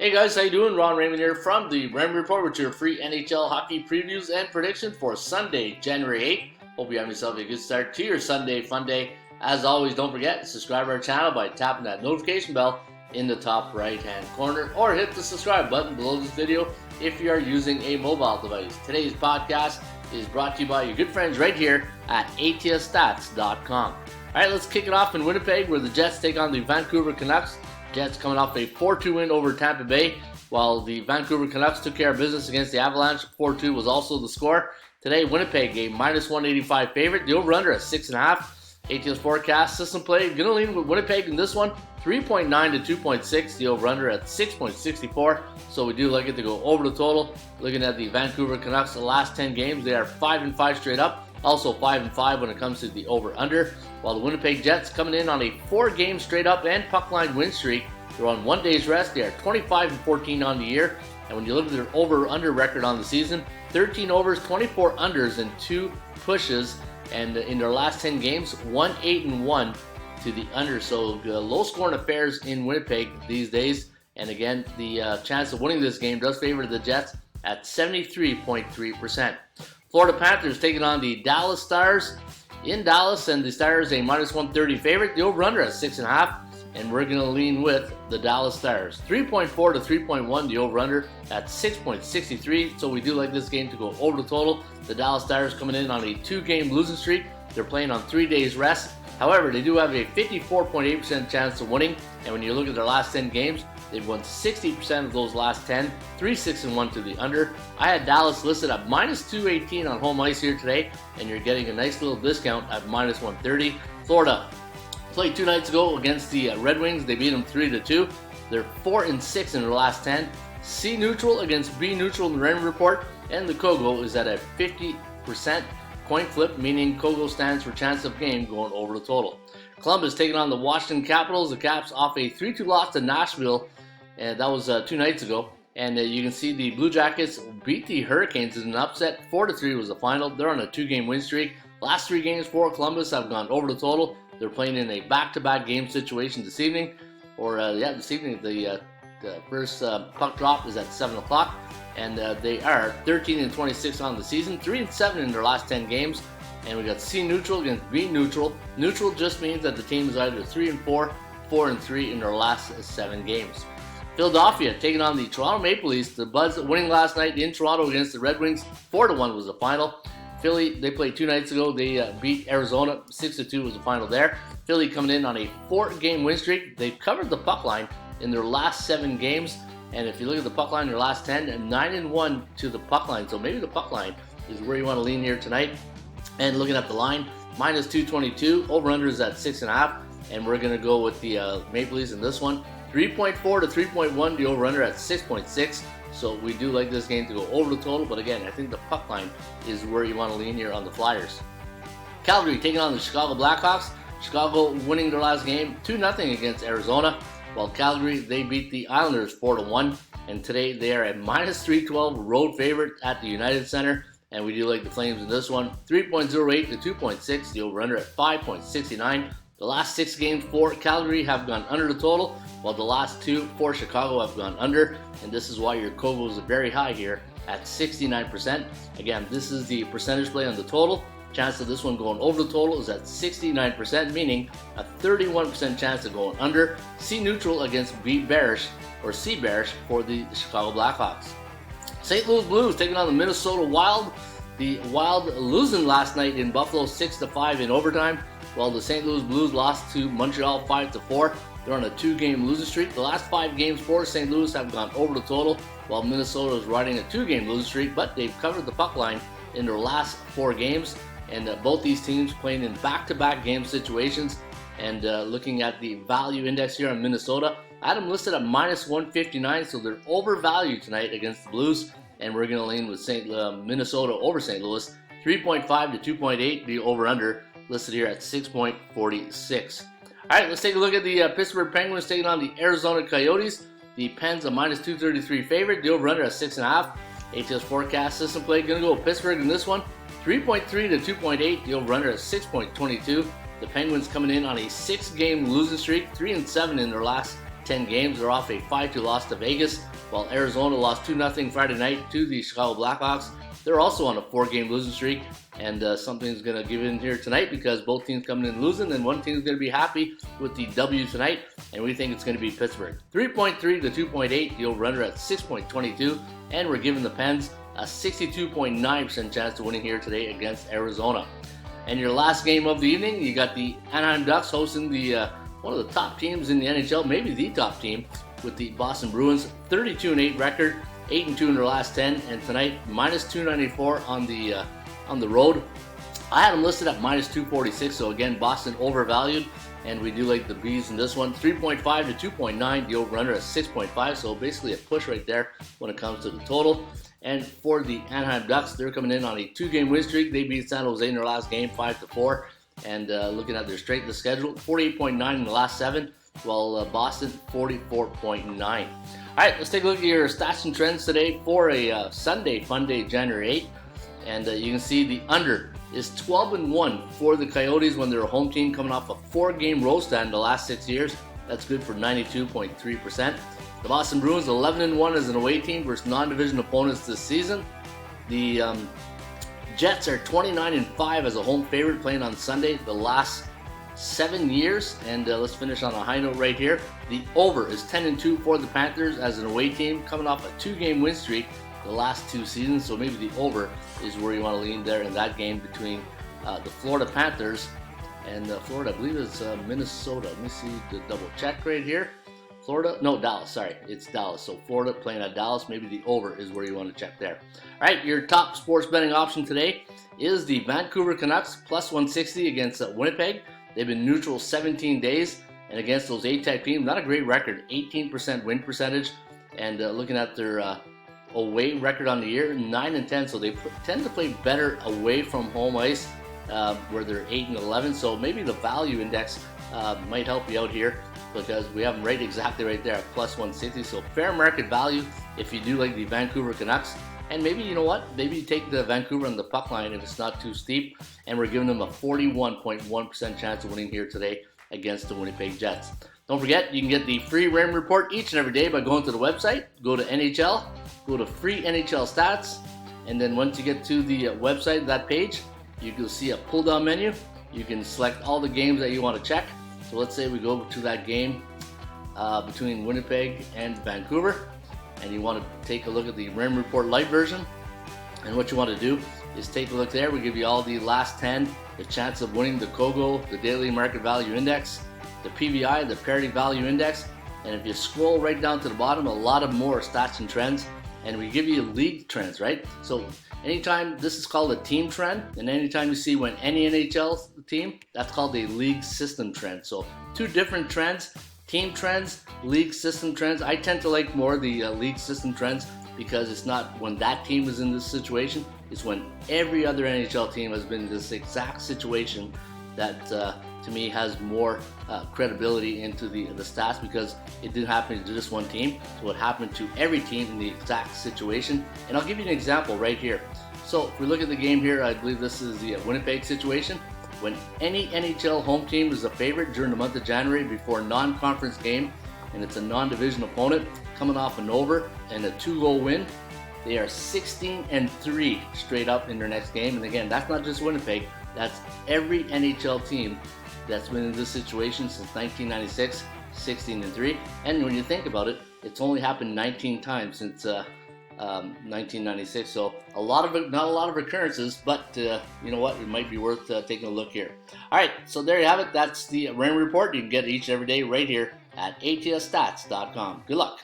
Hey guys, how you doing? Ron Raymond here from the Raymond Report with your free NHL hockey previews and predictions for Sunday, January 8th. Hope you have yourself a good start to your Sunday fun day. As always, don't forget to subscribe to our channel by tapping that notification bell in the top right hand corner, or hit the subscribe button below this video if you are using a mobile device. Today's podcast is brought to you by your good friends right here at ATSstats.com. Alright, let's kick it off in Winnipeg, where the Jets take on the Vancouver Canucks. Jets coming off a 4-2 win over Tampa Bay, while the Vancouver Canucks took care of business against the Avalanche. 4-2 was also the score. Today, Winnipeg a -185 favorite. The over-under at 6.5. ATS forecast system play. Gonna lean with Winnipeg in this one. 3.9 to 2.6. The over-under at 6.64. So we do like it to go over the total. Looking at the Vancouver Canucks, the last 10 games, they are 5-5 straight up. Also 5-5 when it comes to the over-under. While the Winnipeg Jets coming in on a 4-game straight up and puck line win streak. They're on 1 day's rest. They are 25-14 on the year. And when you look at their over-under record on the season, 13 overs, 24 unders, and 2 pushes. And in their last 10 games, 1-8-1 to the under. So low-scoring affairs in Winnipeg these days. And again, the chance of winning this game does favor the Jets at 73.3%. Florida Panthers taking on the Dallas Stars in Dallas, and the Stars a -130 favorite. The over-under at 6.5, and we're going to lean with the Dallas Stars. 3.4 to 3.1, the over-under at 6.63, so we do like this game to go over the total. The Dallas Stars coming in on a 2-game losing streak. They're playing on 3 days rest. However, they do have a 54.8% chance of winning, and when you look at their last 10 games, they've won 60% of those last 10, 3-6-1 to the under. I had Dallas listed at -218 on home ice here today, and you're getting a nice little discount at -130. Florida played 2 nights ago against the Red Wings. They beat them 3-2. They're 4-6 in their last 10. C neutral against B neutral in the Raymond Report, and the Kogo is at a 50% coin flip, meaning Kogo stands for chance of game going over the total. Columbus taking on the Washington Capitals. The Caps off a 3-2 loss to Nashville, and that was 2 nights ago. And you can see the Blue Jackets beat the Hurricanes in an upset. 4-3 was the final. They're on a 2-game win streak. Last 3 games for Columbus have gone over the total. They're playing in a back-to-back game situation this evening. This evening the first puck drop is at 7 o'clock. And they are 13-26 on the season, 3-7 in their last 10 games. And we got C neutral against B neutral. Neutral just means that the team is either 3-4, 4-3 in their last 7 games. Philadelphia taking on the Toronto Maple Leafs. The Buds winning last night in Toronto against the Red Wings. 4-1 was the final. Philly, they played 2 nights ago. They beat Arizona. 6-2 was the final there. Philly coming in on a 4-game win streak. They've covered the puck line in their last 7 games. And if you look at the puck line in their last 10, 9-1 to the puck line. So maybe the puck line is where you want to lean here tonight. And looking at the line, -222. Over-under is at 6.5. And we're going to go with the Maple Leafs in this one. 3.4 to 3.1, the over-under at 6.6. So we do like this game to go over the total. But again, I think the puck line is where you want to lean here on the Flyers. Calgary taking on the Chicago Blackhawks. Chicago winning their last game 2-0 against Arizona. While Calgary, they beat the Islanders 4-1. And today they are a -312 road favorite at the United Center. And we do like the Flames in this one. 3.08 to 2.6, the over-under at 5.69. The last 6 games for Calgary have gone under the total, while the last 2 for Chicago have gone under. And this is why your Kogo is very high here at 69%. Again, this is the percentage play on the total. Chance of this one going over the total is at 69%, meaning a 31% chance of going under. C neutral against B bearish or C bearish for the Chicago Blackhawks. St. Louis Blues taking on the Minnesota Wild. The Wild losing last night in Buffalo 6-5 in overtime, while the St. Louis Blues lost to Montreal 5-4. They're on a 2-game losing streak. The last 5 games for St. Louis have gone over the total, while Minnesota is riding a 2-game losing streak, but they've covered the puck line in their last 4 games. And both these teams playing in back-to-back game situations. And looking at the value index here on Minnesota, I had them listed at -159, so they're overvalued tonight against the Blues. And we're going to lean with Minnesota over St. Louis. 3.5 to 2.8, the over-under listed here at 6.46. All right, let's take a look at the Pittsburgh Penguins taking on the Arizona Coyotes. The Pens a -233 favorite, the over-under at 6.5. ATS forecast system play going to go with Pittsburgh in this one. 3.3 to 2.8, the over-under at 6.22. The Penguins coming in on a 6-game losing streak, 3-7 in their last 10 games. They're off a 5-2 loss to Vegas. while Arizona lost 2-0 Friday night to the Chicago Blackhawks. They're also on a 4-game losing streak, and something's going to give in here tonight because both teams coming in losing, and one team's going to be happy with the W tonight, and we think it's going to be Pittsburgh. 3.3 to 2.8, the over-under at 6.22, and we're giving the Pens a 62.9% chance to winning here today against Arizona. And your last game of the evening, you got the Anaheim Ducks hosting the one of the top teams in the NHL, maybe the top team, with the Boston Bruins. 32-8 record, 8-2 in their last 10, and tonight minus 294 on the road. I had them listed at minus 246, so again, Boston overvalued, and we do like the Bees in this one. 3.5 to 2.9, the over-under at 6.5, so basically a push right there when it comes to the total. And for the Anaheim Ducks, they're coming in on a 2-game win streak. They beat San Jose in their last game, 5-4. And looking at their strength of the schedule, 48.9 in the last 7, while Boston 44.9. All right, let's take a look at your stats and trends today for a Sunday, fun day, January 8th. And you can see the under is 12-1 for the Coyotes when they're a home team coming off a 4-game road stand in the last 6 years. That's good for 92.3%. The Boston Bruins 11-1 as an away team versus non-division opponents this season. The Jets are 29-5 as a home favorite playing on Sunday the last 7 years. And let's finish on a high note right here. The over is 10-2 for the Panthers as an away team coming off a 2-game win streak the last 2 seasons. So maybe the over is where you want to lean there in that game between the Florida Panthers and Florida. I believe it's Minnesota. Let me see the double check right here. Florida, no, Dallas, sorry, it's Dallas. So Florida playing at Dallas, maybe the over is where you want to check there. All right, your top sports betting option today is the Vancouver Canucks plus 160 against Winnipeg. They've been neutral 17 days, and against those A-type teams, not a great record, 18% win percentage. And looking at their away record on the year, 9-10, so they tend to play better away from home ice, where they're 8-11. So maybe the value index might help you out here, because we have them right exactly right there at plus 160. So fair market value if you do like the Vancouver Canucks. And maybe, you know what, maybe you take the Vancouver on the puck line if it's not too steep. And we're giving them a 41.1% chance of winning here today against the Winnipeg Jets. Don't forget, you can get the free Raymond Report each and every day by going to the website. Go to NHL, go to free NHL stats. And then once you get to the website, that page, you can see a pull down menu. You can select all the games that you want to check. So let's say we go to that game between Winnipeg and Vancouver, and you want to take a look at the Raymond Report Light version. And what you want to do is take a look there. We give you all the last 10, the chance of winning the COGO, the Daily Market Value Index, the PVI, the Parity Value Index. And if you scroll right down to the bottom, a lot of more stats and trends. And we give you league trends, right? So anytime, this is called a team trend, and anytime you see when any NHL team, that's called a league system trend. So 2 different trends, team trends, league system trends. I tend to like more the league system trends because it's not when that team is in this situation, it's when every other NHL team has been in this exact situation that to me has more credibility into the stats, because it didn't happen to just one team, so it happened to every team in the exact situation. And I'll give you an example right here. So if we look at the game here, I believe this is the Winnipeg situation. When any NHL home team is a favorite during the month of January before a non-conference game, and it's a non-division opponent coming off an over and a 2-goal win, they are 16-3 straight up in their next game. And again, that's not just Winnipeg, that's every NHL team that's been in this situation since 1996, 16-3. And when you think about it, it's only happened 19 times since 1996. So a lot of it, not a lot of occurrences, but you know what, it might be worth taking a look here. All right, so there you have it. That's the Raymond Report. You can get it each and every day right here at atsstats.com. Good luck.